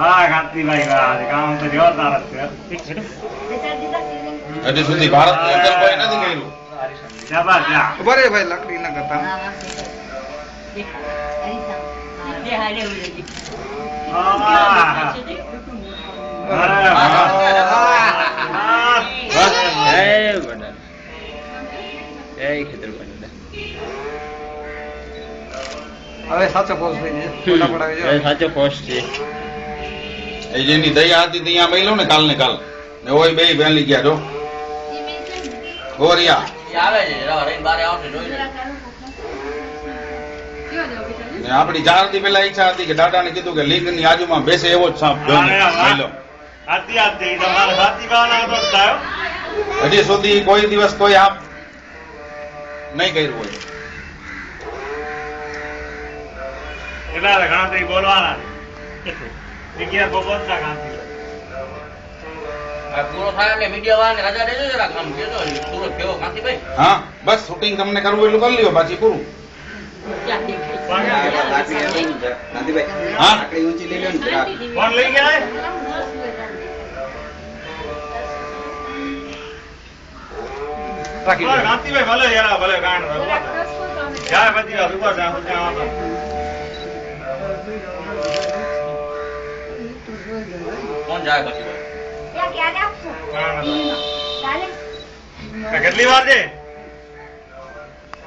વાહ કાંતિભાઈ વાહ કામ તો જોરદાર છે હજી સુધી ભારતની અંદર કોઈ નથી કર્યું. શાબાશ જા બરે ભાઈ લાકડી ના કરતા હવે સાચો પોસ્ટ થઈ ગયો ફોટા પડાવી સાચો પોસ્ટ છે. એ જેની દયા હતી ત્યાં બેલો ને કાલ ને કાલ ને ઓય બે બેલી ગયા જો ગોરિયા આવે છે રહીને બારે આવશે જોઈ લે. ને આપણી 4 દી પહેલા ઈચ્છા હતી કે દાદાને કીધું કે લીગ ની આજુમાં બેસે એવો જ સાપ જોઈ લો. આતી આતી તમારે સાથી ભાવના તો થયો હજી સુધી કોઈ દિવસ કોઈ આપ નહીં કર્યું હોય. એટલા ગણતરી બોલવાના જગ્યા બપોરના કાંતિ આ પૂરો થાય એટલે મીડિયા વાળાને રજા દેજો જરા કામ કેજો સુરત કેવો કાંતિભાઈ. હા બસ શૂટિંગ તમને કરવું એટલું કરી લ્યો પાછી પૂરું. હા કોણ લઈ ગયા રાખી કાંતિભાઈ ભલે યાર ભલે ગાંડ જાય પછી ઉપર કોણ જાય પછી કેટલી વાર છે